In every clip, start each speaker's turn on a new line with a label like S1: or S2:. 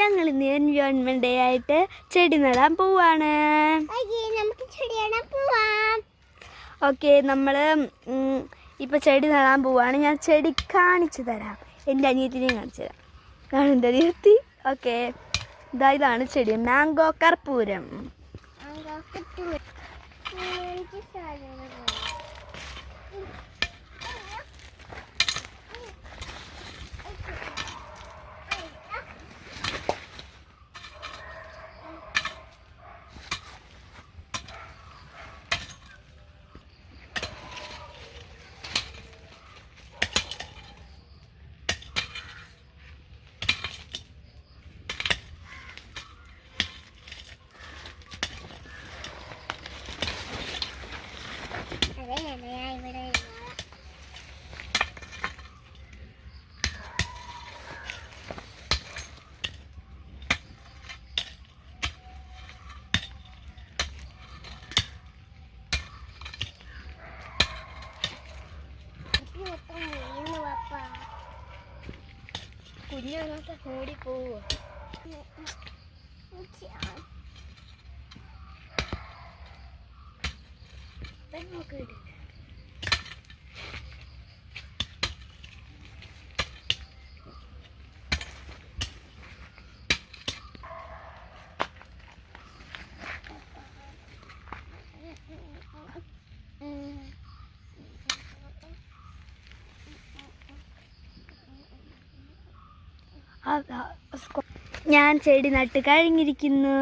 S1: ഞങ്ങൾ ഇന്ന് environment day ആയിട്ട് ചെടി നടാൻ പോവാണ്. ഓക്കെ, നമ്മൾ ഇപ്പോൾ ചെടി നടാൻ പോവാണ്. ഞാൻ ചെടി കാണിച്ചു തരാം, എൻ്റെ അനിയത്തിനെയും കാണിച്ചു തരാം. ഇതാണ് എൻ്റെ അനിയത്തി. ഓക്കെ, ഇതാണ് ചെടി, മാംഗോ കർപ്പൂരം. കുഞ്ഞിനകത്ത് ഓടി പോവുക. ഞാൻ ചെടി നട്ട് കഴിഞ്ഞിരിക്കുന്നു.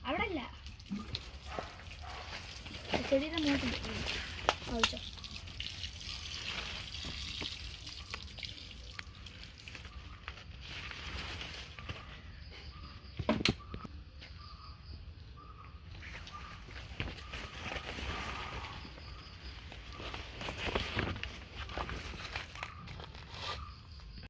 S1: അവിടെ ചെടിയുടെ മൂട്ട്